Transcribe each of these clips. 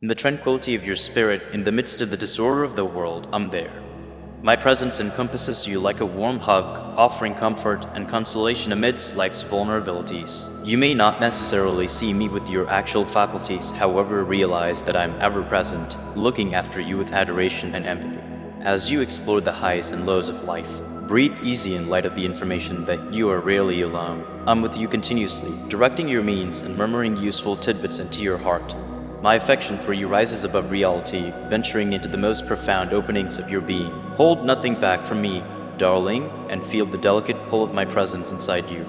In the tranquility of your spirit, in the midst of the disorder of the world, I'm there. My presence encompasses you like a warm hug, offering comfort and consolation amidst life's vulnerabilities. You may not necessarily see me with your actual faculties, however, realize that I'm ever present, looking after you with adoration and empathy. As you explore the highs and lows of life, breathe easy in light of the information that you are rarely alone. I'm with you continuously, directing your means and murmuring useful tidbits into your heart. My affection for you rises above reality, venturing into the most profound openings of your being. Hold nothing back from me, darling, and feel the delicate pull of my presence inside you.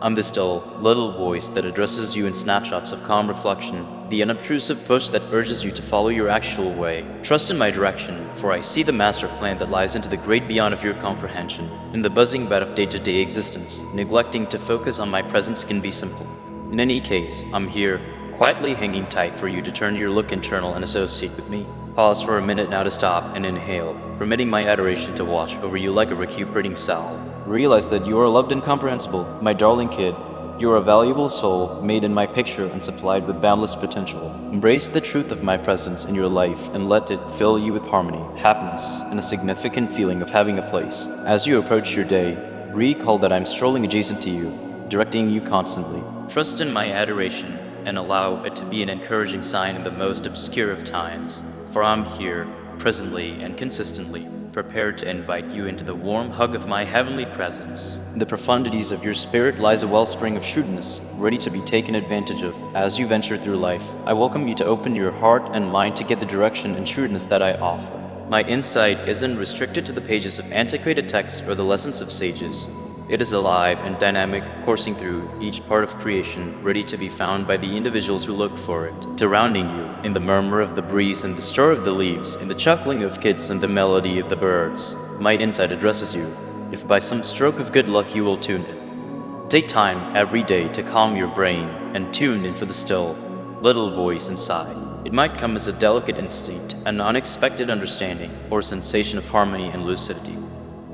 I'm the still, little voice that addresses you in snapshots of calm reflection, the unobtrusive push that urges you to follow your actual way. Trust in my direction, for I see the master plan that lies into the great beyond of your comprehension. In the buzzing bed of day-to-day existence, neglecting to focus on my presence can be simple. In any case, I'm here, quietly hanging tight for you to turn your look internal and associate with me. Pause for a minute now to stop and inhale, permitting my adoration to wash over you like a recuperating salve. Realize that you are loved and comprehensible, my darling kid. You are a valuable soul, made in my picture and supplied with boundless potential. Embrace the truth of my presence in your life and let it fill you with harmony, happiness, and a significant feeling of having a place. As you approach your day, recall that I'm strolling adjacent to you, directing you constantly. Trust in my adoration and allow it to be an encouraging sign in the most obscure of times. For I'm here, presently and consistently, prepared to invite you into the warm hug of my heavenly presence. In the profundities of your spirit lies a wellspring of shrewdness, ready to be taken advantage of. As you venture through life, I welcome you to open your heart and mind to get the direction and shrewdness that I offer. My insight isn't restricted to the pages of antiquated texts or the lessons of sages. It is alive and dynamic, coursing through each part of creation, ready to be found by the individuals who look for it, surrounding you in the murmur of the breeze and the stir of the leaves, in the chuckling of kids and the melody of the birds. My insight addresses you, if by some stroke of good luck you will tune in. Take time every day to calm your brain and tune in for the still, little voice inside. It might come as a delicate instinct, an unexpected understanding, or sensation of harmony and lucidity.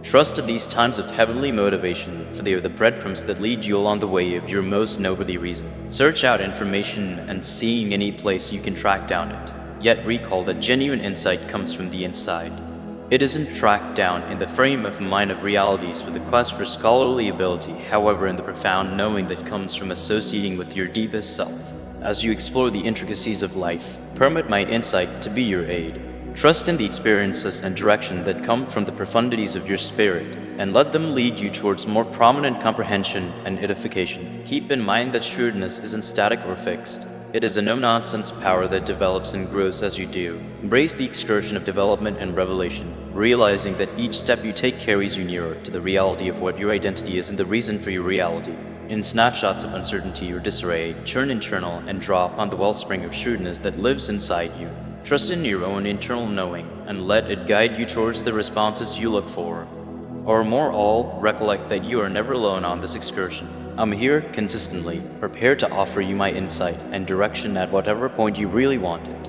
Trust in these times of heavenly motivation, for they are the breadcrumbs that lead you along the way of your most noteworthy reason. Search out information and seeing any place you can track down it. Yet recall that genuine insight comes from the inside. It isn't tracked down in the frame of mind of realities with the quest for scholarly ability, however in the profound knowing that comes from associating with your deepest self. As you explore the intricacies of life, permit my insight to be your aid. Trust in the experiences and direction that come from the profundities of your spirit, and let them lead you towards more prominent comprehension and edification. Keep in mind that shrewdness isn't static or fixed. It is a no-nonsense power that develops and grows as you do. Embrace the excursion of development and revelation, realizing that each step you take carries you nearer to the reality of what your identity is and the reason for your reality. In snapshots of uncertainty or disarray, turn internal and draw upon the wellspring of shrewdness that lives inside you. Trust in your own internal knowing, and let it guide you towards the responses you look for. Or more all, recollect that you are never alone on this excursion. I'm here consistently, prepared to offer you my insight and direction at whatever point you really want it.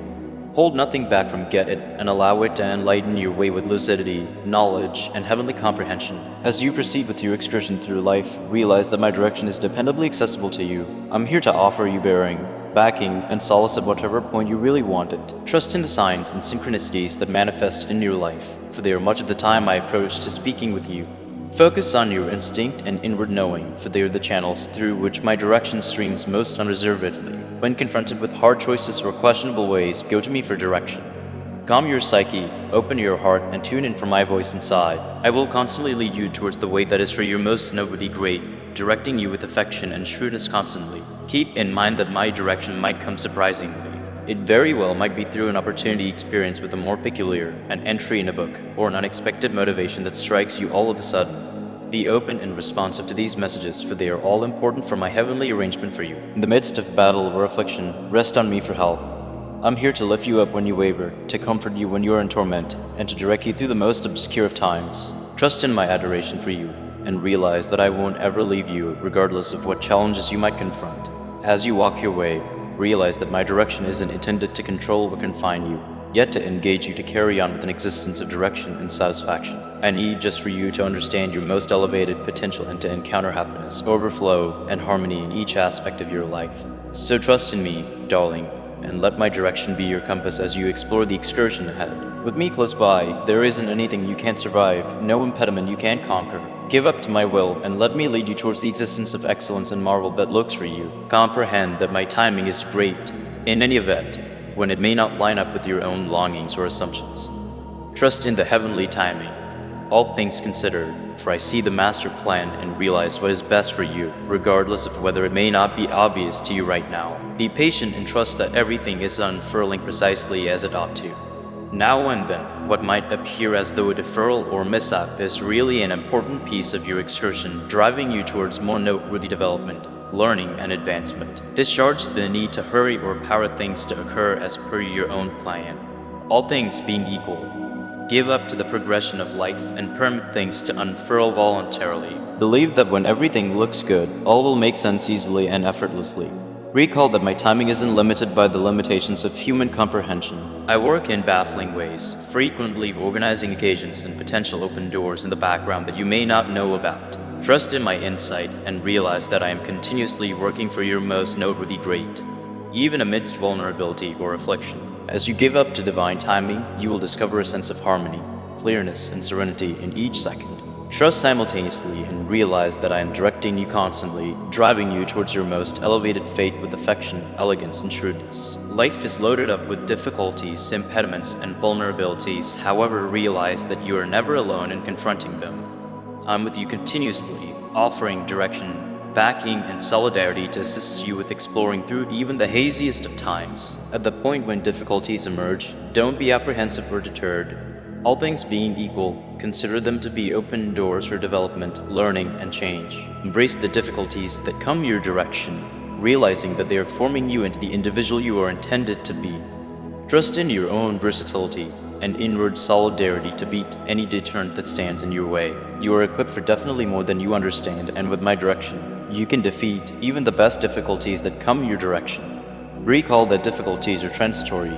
Hold nothing back from get it, and allow it to enlighten your way with lucidity, knowledge, and heavenly comprehension. As you proceed with your excursion through life, realize that my direction is dependably accessible to you. I'm here to offer you bearing, backing, and solace at whatever point you really want it. Trust in the signs and synchronicities that manifest in your life, for they are much of the time I approach to speaking with you. Focus on your instinct and inward knowing, for they are the channels through which my direction streams most unreservedly. When confronted with hard choices or questionable ways, go to me for direction. Calm your psyche, open your heart, and tune in for my voice inside. I will constantly lead you towards the way that is for your most nobility great, directing you with affection and shrewdness constantly. Keep in mind that my direction might come surprisingly. It very well might be through an opportunity experience with a more peculiar, an entry in a book, or an unexpected motivation that strikes you all of a sudden. Be open and responsive to these messages, for they are all important for my heavenly arrangement for you. In the midst of battle or affliction, rest on me for help. I'm here to lift you up when you waver, to comfort you when you are in torment, and to direct you through the most obscure of times. Trust in my adoration for you, and realize that I won't ever leave you, regardless of what challenges you might confront. As you walk your way, realize that my direction isn't intended to control or confine you, yet to engage you to carry on with an existence of direction and satisfaction. I need just for you to understand your most elevated potential and to encounter happiness, overflow, and harmony in each aspect of your life. So trust in me, darling, and let my direction be your compass as you explore the excursion ahead. With me close by, there isn't anything you can't survive, no impediment you can't conquer. Give up to my will, and let me lead you towards the existence of excellence and marvel that looks for you. Comprehend that my timing is great, in any event, when it may not line up with your own longings or assumptions. Trust in the heavenly timing, all things considered, for I see the master plan and realize what is best for you, regardless of whether it may not be obvious to you right now. Be patient and trust that everything is unfurling precisely as it ought to. Now and then, what might appear as though a deferral or mishap is really an important piece of your excursion, driving you towards more noteworthy development, learning, and advancement. Discharge the need to hurry or power things to occur as per your own plan. All things being equal, give up to the progression of life and permit things to unfurl voluntarily. Believe that when everything looks good, all will make sense easily and effortlessly. Recall that my timing isn't limited by the limitations of human comprehension. I work in baffling ways, frequently organizing occasions and potential open doors in the background that you may not know about. Trust in my insight and realize that I am continuously working for your most noteworthy great, even amidst vulnerability or affliction. As you give up to divine timing, you will discover a sense of harmony, clearness, and serenity in each second. Trust simultaneously and realize that I am directing you constantly, driving you towards your most elevated fate with affection, elegance, and shrewdness. Life is loaded up with difficulties, impediments, and vulnerabilities. However, realize that you are never alone in confronting them. I'm with you continuously, offering direction, backing, and solidarity to assist you with exploring through even the haziest of times. At the point when difficulties emerge, don't be apprehensive or deterred. All things being equal, consider them to be open doors for development, learning, and change. Embrace the difficulties that come your direction, realizing that they are forming you into the individual you are intended to be. Trust in your own versatility and inward solidarity to beat any deterrent that stands in your way. You are equipped for definitely more than you understand, and with my direction, you can defeat even the best difficulties that come your direction. Recall that difficulties are transitory,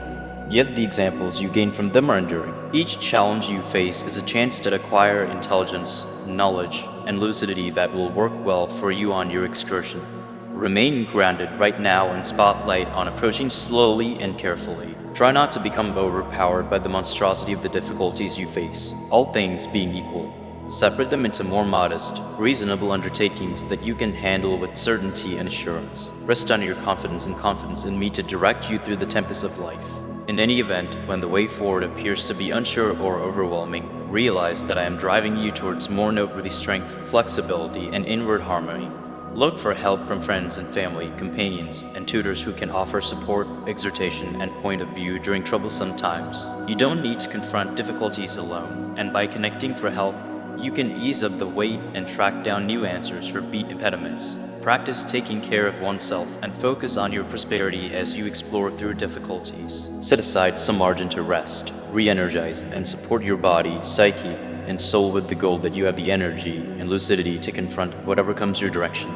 yet the examples you gain from them are enduring. Each challenge you face is a chance to acquire intelligence, knowledge, and lucidity that will work well for you on your excursion. Remain grounded right now and spotlight on approaching slowly and carefully. Try not to become overpowered by the monstrosity of the difficulties you face, all things being equal. Separate them into more modest, reasonable undertakings that you can handle with certainty and assurance. Rest on your confidence in me to direct you through the tempest of life. In any event, when the way forward appears to be unsure or overwhelming, realize that I am driving you towards more noteworthy strength, flexibility, and inward harmony. Look for help from friends and family, companions, and tutors who can offer support, exhortation, and point of view during troublesome times. You don't need to confront difficulties alone, and by connecting for help, you can ease up the weight and track down new answers for beat impediments. Practice taking care of oneself and focus on your prosperity as you explore through difficulties. Set aside some margin to rest, re-energize, and support your body, psyche, and soul with the goal that you have the energy and lucidity to confront whatever comes your direction.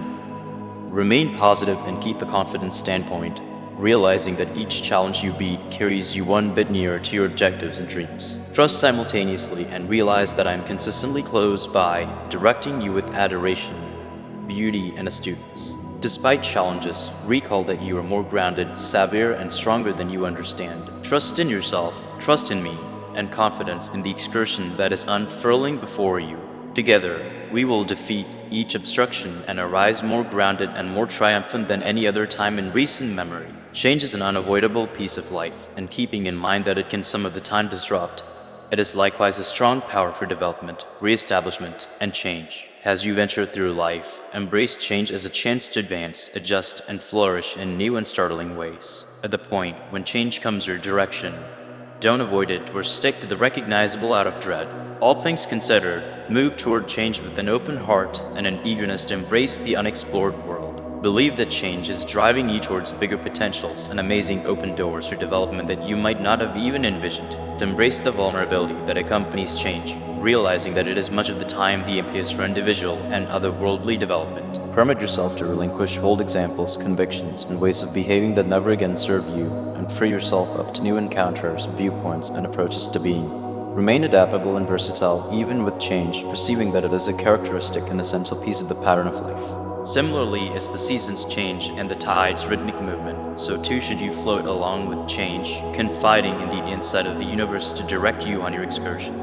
Remain positive and keep a confident standpoint, realizing that each challenge you beat carries you one bit nearer to your objectives and dreams. Trust simultaneously and realize that I am consistently close by, directing you with adoration, beauty, and astuteness. Despite challenges, recall that you are more grounded, savvier, and stronger than you understand. Trust in yourself, trust in me, and confidence in the excursion that is unfurling before you. Together, we will defeat each obstruction and arise more grounded and more triumphant than any other time in recent memory. Change is an unavoidable piece of life, and keeping in mind that it can some of the time disrupt, it is likewise a strong power for development, re-establishment, and change. As you venture through life, embrace change as a chance to advance, adjust, and flourish in new and startling ways. At the point when change comes your direction, don't avoid it or stick to the recognizable out of dread. All things considered, move toward change with an open heart and an eagerness to embrace the unexplored world. Believe that change is driving you towards bigger potentials and amazing open doors for development that you might not have even envisioned. To embrace the vulnerability that accompanies change, realizing that it is much of the time the impetus for individual and otherworldly development. Permit yourself to relinquish old examples, convictions, and ways of behaving that never again serve you, and free yourself up to new encounters, viewpoints, and approaches to being. Remain adaptable and versatile even with change, perceiving that it is a characteristic and essential piece of the pattern of life. Similarly, as the seasons change and the tide's rhythmic movement so too should you float along with change, confiding in the insight of the universe to direct you on your excursion.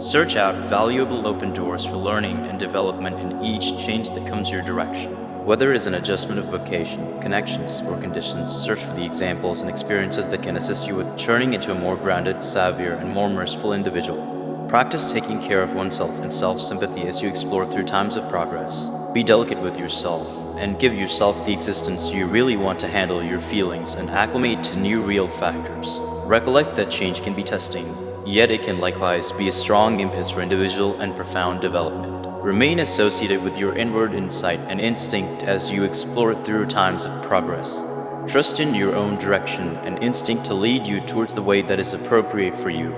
Search out valuable open doors for learning and development in each change that comes your direction. Whether it is an adjustment of vocation, connections, or conditions, search for the examples and experiences that can assist you with turning into a more grounded, savvier, and more merciful individual. Practice taking care of oneself and self-sympathy as you explore through times of progress. Be delicate with yourself, and give yourself the existence you really want to handle your feelings and acclimate to new real factors. Recollect that change can be testing, yet it can likewise be a strong impetus for individual and profound development. Remain associated with your inward insight and instinct as you explore through times of progress. Trust in your own direction and instinct to lead you towards the way that is appropriate for you.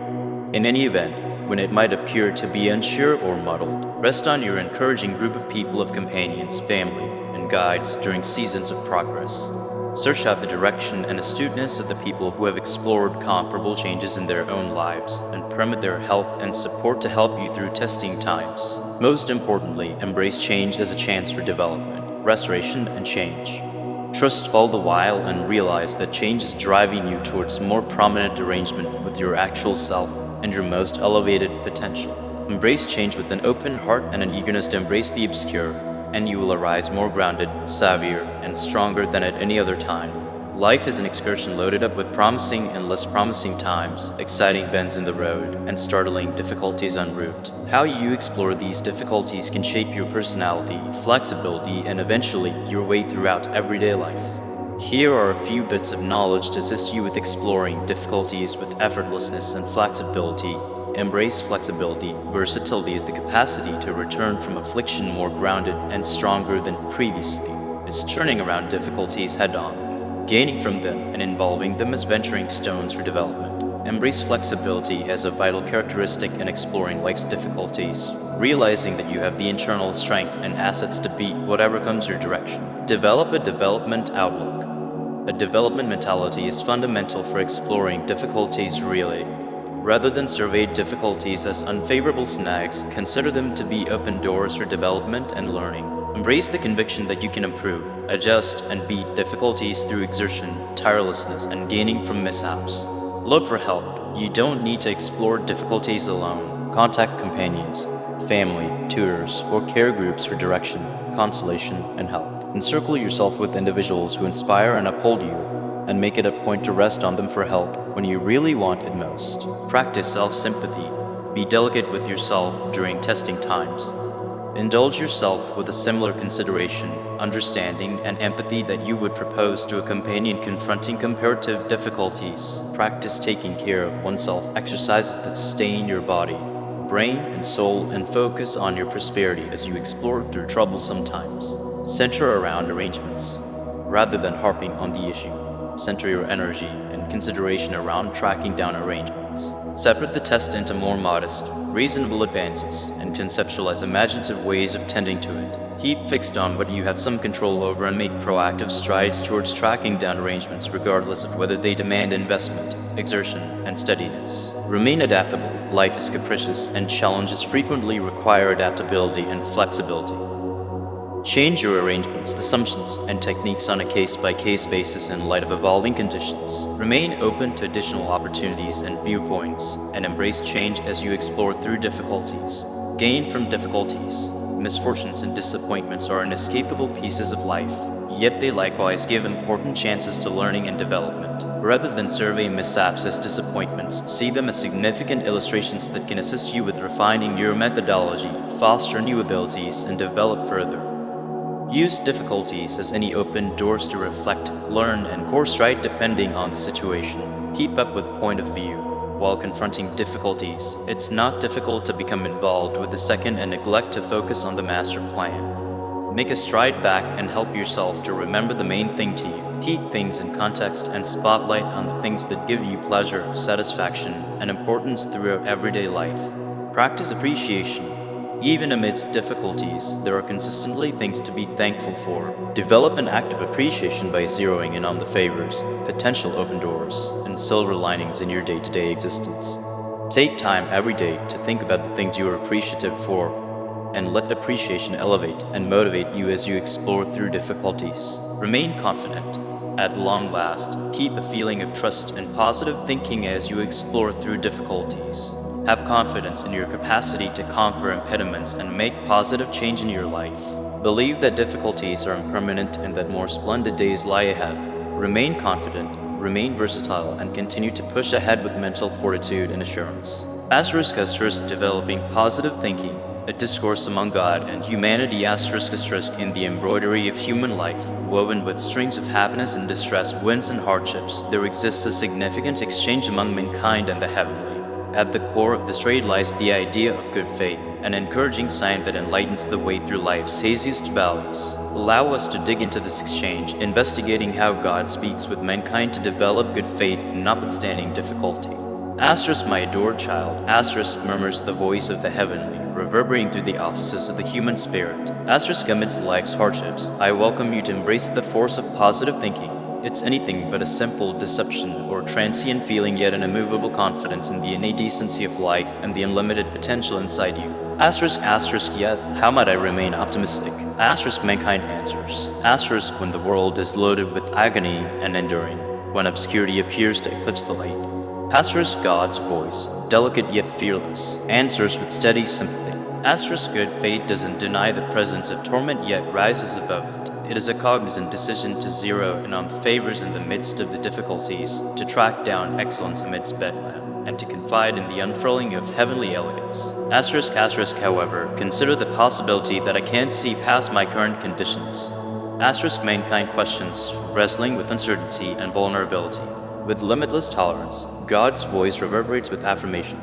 In any event, when it might appear to be unsure or muddled, rest on your encouraging group of people, of companions, family, and guides during seasons of progress. Search out the direction and astuteness of the people who have explored comparable changes in their own lives, and permit their help and support to help you through testing times. Most importantly, embrace change as a chance for development, restoration, and change. Trust all the while and realize that change is driving you towards more prominent arrangement with your actual self and your most elevated potential. Embrace change with an open heart and an eagerness to embrace the obscure, and you will arise more grounded, savvier, and stronger than at any other time. Life is an excursion loaded up with promising and less promising times, exciting bends in the road, and startling difficulties en route. How you explore these difficulties can shape your personality, flexibility, and eventually your way throughout everyday life. Here are a few bits of knowledge to assist you with exploring difficulties with effortlessness and flexibility. Embrace flexibility. Versatility is the capacity to return from affliction more grounded and stronger than previously. It's turning around difficulties head-on, gaining from them and involving them as venturing stones for development. Embrace flexibility as a vital characteristic in exploring life's difficulties, realizing that you have the internal strength and assets to beat whatever comes your direction. Develop a development outlook. A development mentality is fundamental for exploring difficulties really. Rather than survey difficulties as unfavorable snags, consider them to be open doors for development and learning. Embrace the conviction that you can improve, adjust, and beat difficulties through exertion, tirelessness, and gaining from mishaps. Look for help. You don't need to explore difficulties alone. Contact companions, family, tutors, or care groups for direction, consolation, and help. Encircle yourself with individuals who inspire and uphold you, and make it a point to rest on them for help when you really want it most. Practice self-sympathy. Be delicate with yourself during testing times. Indulge yourself with a similar consideration, understanding, and empathy that you would propose to a companion confronting comparative difficulties. Practice taking care of oneself exercises that sustain your body, brain, and soul, and focus on your prosperity as you explore through troublesome times. Center around arrangements, rather than harping on the issue. Center your energy and consideration around tracking down arrangements. Separate the test into more modest, reasonable advances and conceptualize imaginative ways of tending to it. Keep fixed on what you have some control over and make proactive strides towards tracking down arrangements regardless of whether they demand investment, exertion, and steadiness. Remain adaptable. Life is capricious and challenges frequently require adaptability and flexibility. Change your arrangements, assumptions, and techniques on a case-by-case basis in light of evolving conditions. Remain open to additional opportunities and viewpoints, and embrace change as you explore through difficulties. Gain from difficulties. Misfortunes and disappointments are inescapable pieces of life, yet they likewise give important chances to learning and development. Rather than survey mishaps as disappointments, see them as significant illustrations that can assist you with refining your methodology, foster new abilities, and develop further. Use difficulties as any open doors to reflect, learn, and course right depending on the situation. Keep up with point of view. While confronting difficulties, it's not difficult to become involved with the second and neglect to focus on the master plan. Make a stride back and help yourself to remember the main thing to you. Keep things in context and spotlight on the things that give you pleasure, satisfaction, and importance throughout everyday life. Practice appreciation. Even amidst difficulties, there are consistently things to be thankful for. Develop an active appreciation by zeroing in on the favors, potential open doors, and silver linings in your day-to-day existence. Take time every day to think about the things you are appreciative for, and let appreciation elevate and motivate you as you explore through difficulties. Remain confident. At long last, keep a feeling of trust and positive thinking as you explore through difficulties. Have confidence in your capacity to conquer impediments and make positive change in your life. Believe that difficulties are impermanent and that more splendid days lie ahead. Remain confident, remain versatile, and continue to push ahead with mental fortitude and assurance. Developing positive thinking, a discourse among God and humanity in the embroidery of human life, woven with strings of happiness and distress, wins and hardships, there exists a significant exchange among mankind and the heavenly. At the core of this trade lies the idea of good faith, an encouraging sign that enlightens the way through life's haziest valleys. Allow us to dig into this exchange, investigating how God speaks with mankind to develop good faith notwithstanding difficulty. My adored child, murmurs the voice of the heavenly, reverberating through the offices of the human spirit. Amidst life's hardships, I welcome you to embrace the force of positive thinking. It's anything but a simple deception or transient feeling, yet an immovable confidence in the innate decency of life and the unlimited potential inside you. Yet, how might I remain optimistic? Mankind answers. When the world is loaded with agony and enduring, when obscurity appears to eclipse the light. God's voice, delicate yet fearless, answers with steady sympathy. Good faith doesn't deny the presence of torment yet rises above it. It is a cognizant decision to zero in on the favors in the midst of the difficulties, to track down excellence amidst bedlam, and to confide in the unfurling of heavenly elegance. However, consider the possibility that I can't see past my current conditions. Mankind questions, wrestling with uncertainty and vulnerability. With limitless tolerance, God's voice reverberates with affirmation.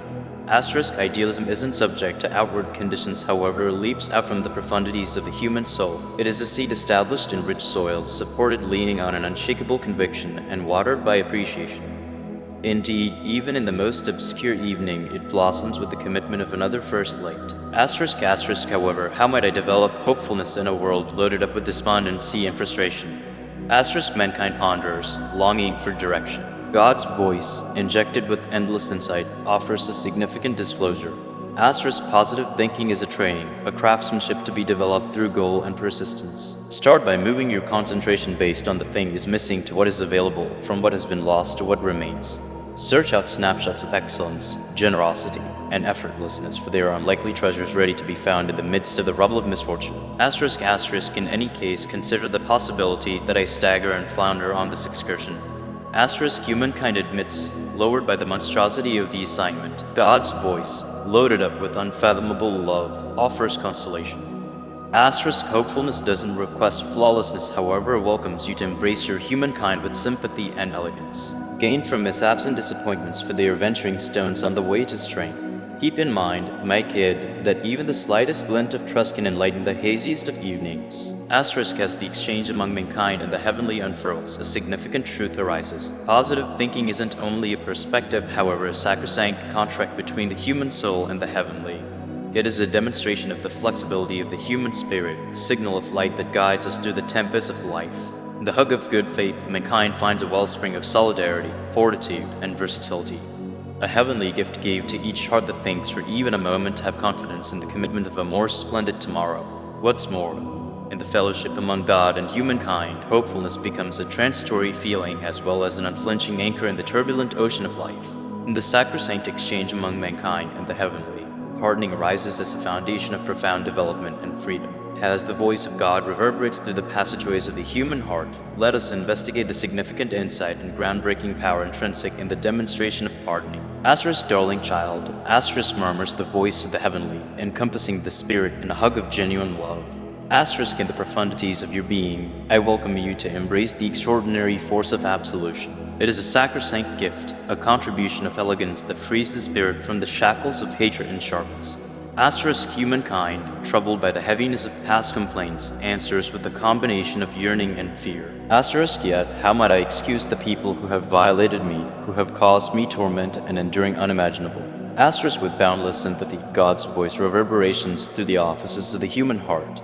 Idealism isn't subject to outward conditions, however, leaps out from the profundities of the human soul. It is a seed established in rich soil, supported leaning on an unshakable conviction, and watered by appreciation. Indeed, even in the most obscure evening, it blossoms with the commitment of another first light. However, how might I develop hopefulness in a world loaded up with despondency and frustration? Mankind ponders, longing for direction. God's voice, injected with endless insight, offers a significant disclosure. Positive thinking is a training, a craftsmanship to be developed through goal and persistence. Start by moving your concentration based on the thing is missing to what is available, from what has been lost to what remains. Search out snapshots of excellence, generosity, and effortlessness, for they are unlikely treasures ready to be found in the midst of the rubble of misfortune. In any case, consider the possibility that I stagger and flounder on this excursion. Humankind admits, lowered by the monstrosity of the assignment. God's voice, loaded up with unfathomable love, offers consolation. Hopefulness doesn't request flawlessness, however, welcomes you to embrace your humankind with sympathy and elegance. Gain from mishaps and disappointments, for they are venturing stones on the way to strength. Keep in mind, my kid, that even the slightest glint of trust can enlighten the haziest of evenings. As the exchange among mankind and the heavenly unfurls, a significant truth arises. Positive thinking isn't only a perspective, however, a sacrosanct contract between the human soul and the heavenly. It is a demonstration of the flexibility of the human spirit, a signal of light that guides us through the tempest of life. In the hug of good faith, mankind finds a wellspring of solidarity, fortitude, and versatility. A heavenly gift gave to each heart that thinks for even a moment to have confidence in the commitment of a more splendid tomorrow. What's more, in the fellowship among God and humankind, hopefulness becomes a transitory feeling as well as an unflinching anchor in the turbulent ocean of life. In the sacrosanct exchange among mankind and the heavenly, pardoning arises as a foundation of profound development and freedom. As the voice of God reverberates through the passageways of the human heart, let us investigate the significant insight and groundbreaking power intrinsic in the demonstration of pardoning. Darling child, murmurs the voice of the heavenly, encompassing the spirit in a hug of genuine love. In the profundities of your being, I welcome you to embrace the extraordinary force of absolution. It is a sacrosanct gift, a contribution of elegance that frees the spirit from the shackles of hatred and sharpness. Humankind, troubled by the heaviness of past complaints, answers with a combination of yearning and fear. Yet, how might I excuse the people who have violated me, who have caused me torment and enduring unimaginable? With boundless sympathy, God's voice reverberations through the offices of the human heart.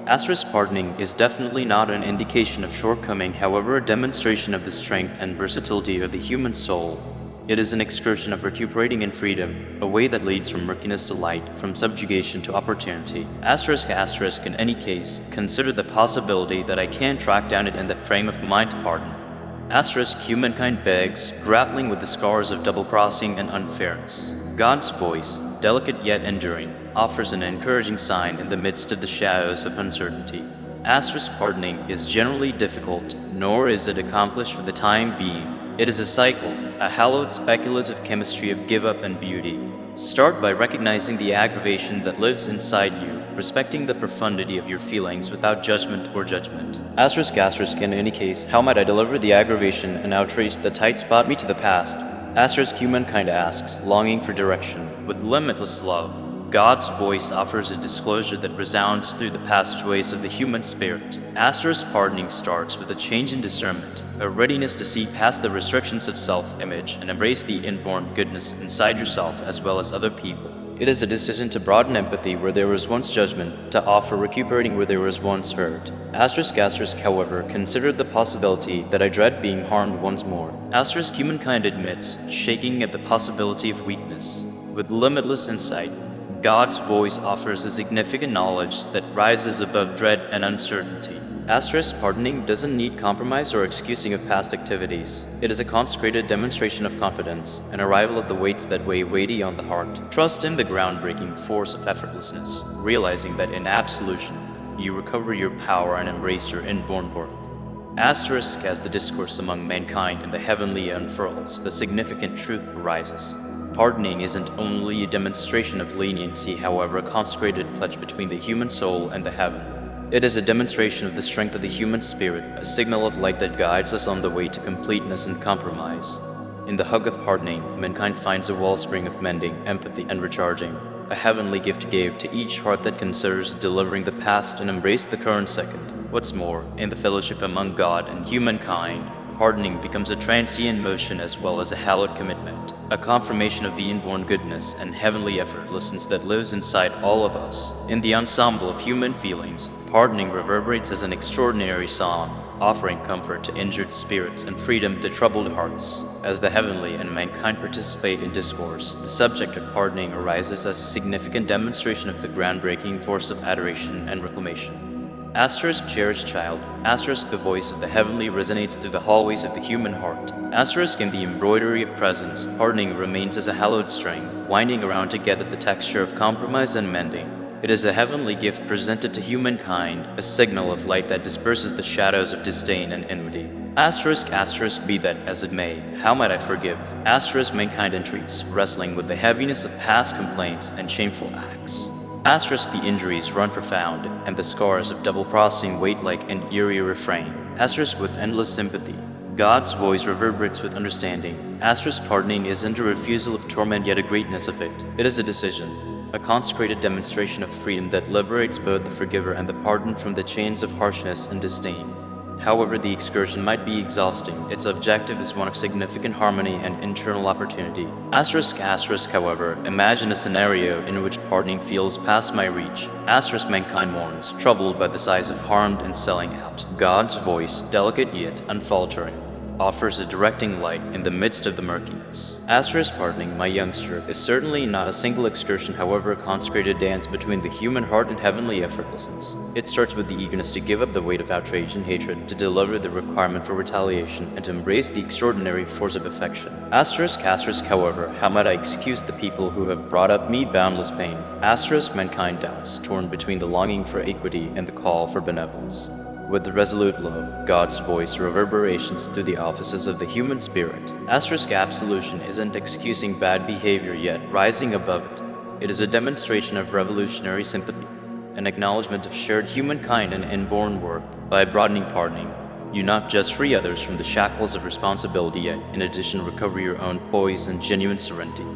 Pardoning is definitely not an indication of shortcoming, however, a demonstration of the strength and versatility of the human soul. It is an excursion of recuperating in freedom, a way that leads from murkiness to light, from subjugation to opportunity. In any case, consider the possibility that I can track down it in that frame of mind to pardon. Asterisk humankind begs, grappling with the scars of double-crossing and unfairness. God's voice, delicate yet enduring, offers an encouraging sign in the midst of the shadows of uncertainty. Asterisk pardoning is generally difficult, nor is it accomplished for the time being. It is a cycle, a hallowed speculative chemistry of give up and beauty. Start by recognizing the aggravation that lives inside you, respecting the profundity of your feelings without judgment or judgment. Asterisk, in any case, how might I deliver the aggravation and outrage that tight spot me to the past? Asterisk humankind asks, longing for direction. With limitless love, God's voice offers a disclosure that resounds through the passageways of the human spirit. Asterisk pardoning starts with a change in discernment, a readiness to see past the restrictions of self-image and embrace the inborn goodness inside yourself as well as other people. It is a decision to broaden empathy where there was once judgment, to offer recuperating where there was once hurt. Asterisk, however, consider the possibility that I dread being harmed once more. Asterisk humankind admits, shaking at the possibility of weakness. With limitless insight, God's voice offers a significant knowledge that rises above dread and uncertainty. Asterisk pardoning doesn't need compromise or excusing of past activities. It is a consecrated demonstration of confidence, an arrival of the weights that weigh weighty on the heart. Trust in the groundbreaking force of effortlessness, realizing that in absolution, you recover your power and embrace your inborn worth. Asterisk, as the discourse among mankind in the heavenly unfurls, a significant truth arises. Pardoning isn't only a demonstration of leniency, however, a consecrated pledge between the human soul and the heaven. It is a demonstration of the strength of the human spirit, a signal of light that guides us on the way to completeness and compromise. In the hug of pardoning, mankind finds a wellspring of mending, empathy, and recharging, a heavenly gift gave to each heart that considers delivering the past and embrace the current second. What's more, in the fellowship among God and humankind, pardoning becomes a transient motion as well as a hallowed commitment, a confirmation of the inborn goodness and heavenly effortlessness that lives inside all of us. In the ensemble of human feelings, pardoning reverberates as an extraordinary song, offering comfort to injured spirits and freedom to troubled hearts. As the heavenly and mankind participate in discourse, the subject of pardoning arises as a significant demonstration of the groundbreaking force of adoration and reclamation. Asterisk cherished child, asterisk the voice of the heavenly resonates through the hallways of the human heart. Asterisk in the embroidery of presence, pardoning remains as a hallowed string, winding around together the texture of compromise and mending. It is a heavenly gift presented to humankind, a signal of light that disperses the shadows of disdain and enmity. Asterisk, be that as it may, how might I forgive? Asterisk mankind entreats, wrestling with the heaviness of past complaints and shameful acts. Asterisk the injuries run profound, and the scars of double-crossing wait like an eerie refrain. Asterisk with endless sympathy. God's voice reverberates with understanding. Asterisk pardoning isn't a refusal of torment yet a greatness of it. It is a decision, a consecrated demonstration of freedom that liberates both the forgiver and the pardoned from the chains of harshness and disdain. However the excursion might be exhausting, its objective is one of significant harmony and internal opportunity. Asterisk, however, imagine a scenario in which pardoning feels past my reach. Asterisk mankind mourns, troubled by the sighs of harmed and selling out. God's voice, delicate yet unfaltering, offers a directing light in the midst of the murkiness. Asterisk pardoning, my youngster, is certainly not a single excursion, however a consecrated dance between the human heart and heavenly effortlessness. It starts with the eagerness to give up the weight of outrage and hatred, to deliver the requirement for retaliation, and to embrace the extraordinary force of affection. Asterisk, however, how might I excuse the people who have brought up me boundless pain? Asterisk mankind doubts, torn between the longing for equity and the call for benevolence. With the resolute love, God's voice reverberations through the offices of the human spirit. Asterisk absolution isn't excusing bad behavior yet rising above it. It is a demonstration of revolutionary sympathy, an acknowledgement of shared humankind and inborn worth. By broadening pardoning, you not just free others from the shackles of responsibility yet, in addition recover your own poise and genuine serenity.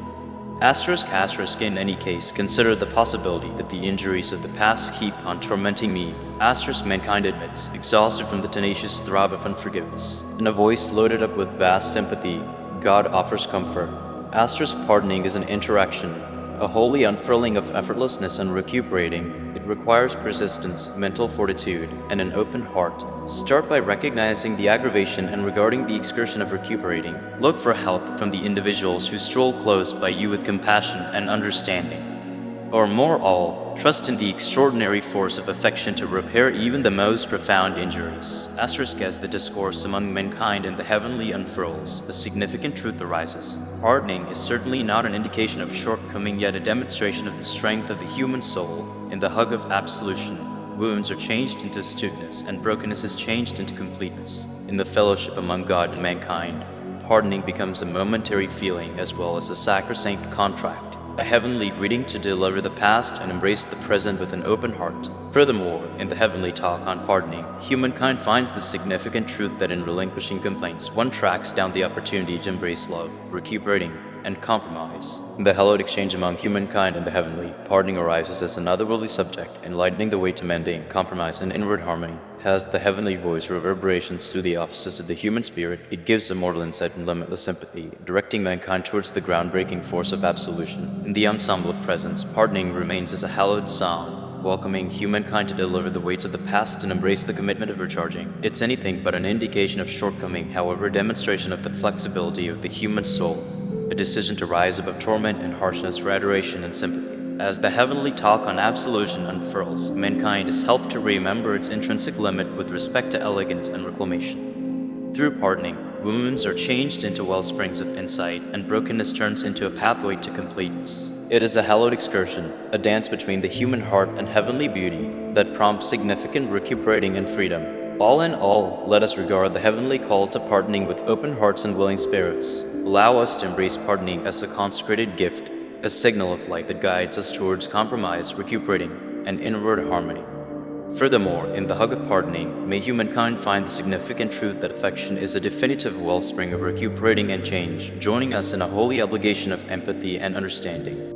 Asterisk, in any case, consider the possibility that the injuries of the past keep on tormenting me. Asterisk mankind admits, exhausted from the tenacious throb of unforgiveness. In a voice loaded up with vast sympathy, God offers comfort. Asterisk pardoning is an interaction, a holy unfurling of effortlessness and recuperating. It requires persistence, mental fortitude, and an open heart. Start by recognizing the aggravation and regarding the excursion of recuperating. Look for help from the individuals who stroll close by you with compassion and understanding. Or more all, trust in the extraordinary force of affection to repair even the most profound injuries. Asterisk as the discourse among mankind in the heavenly unfurls, a significant truth arises. Pardoning is certainly not an indication of shortcoming, yet a demonstration of the strength of the human soul. In the hug of absolution, wounds are changed into astuteness, and brokenness is changed into completeness. In the fellowship among God and mankind, pardoning becomes a momentary feeling as well as a sacrosanct contract, a heavenly greeting to deliver the past and embrace the present with an open heart. Furthermore, in the heavenly talk on pardoning, humankind finds the significant truth that in relinquishing complaints, one tracks down the opportunity to embrace love, recuperating, and compromise. In the hallowed exchange among humankind and the heavenly, pardoning arises as an otherworldly subject, enlightening the way to mending, compromise, and inward harmony. Has the heavenly voice reverberations through the offices of the human spirit, it gives immortal insight and limitless sympathy, directing mankind towards the groundbreaking force of absolution. In the ensemble of presence, pardoning remains as a hallowed psalm, welcoming humankind to deliver the weights of the past and embrace the commitment of recharging. It's anything but an indication of shortcoming, however, a demonstration of the flexibility of the human soul, a decision to rise above torment and harshness for adoration and sympathy. As the heavenly talk on absolution unfurls, mankind is helped to remember its intrinsic limit with respect to elegance and reclamation. Through pardoning, wounds are changed into wellsprings of insight, and brokenness turns into a pathway to completeness. It is a hallowed excursion, a dance between the human heart and heavenly beauty that prompts significant recuperating and freedom. All in all, let us regard the heavenly call to pardoning with open hearts and willing spirits. Allow us to embrace pardoning as a consecrated gift, a signal of light that guides us towards compromise, recuperating, and inward harmony. Furthermore, in the hug of pardoning, may humankind find the significant truth that affection is a definitive wellspring of recuperating and change, joining us in a holy obligation of empathy and understanding.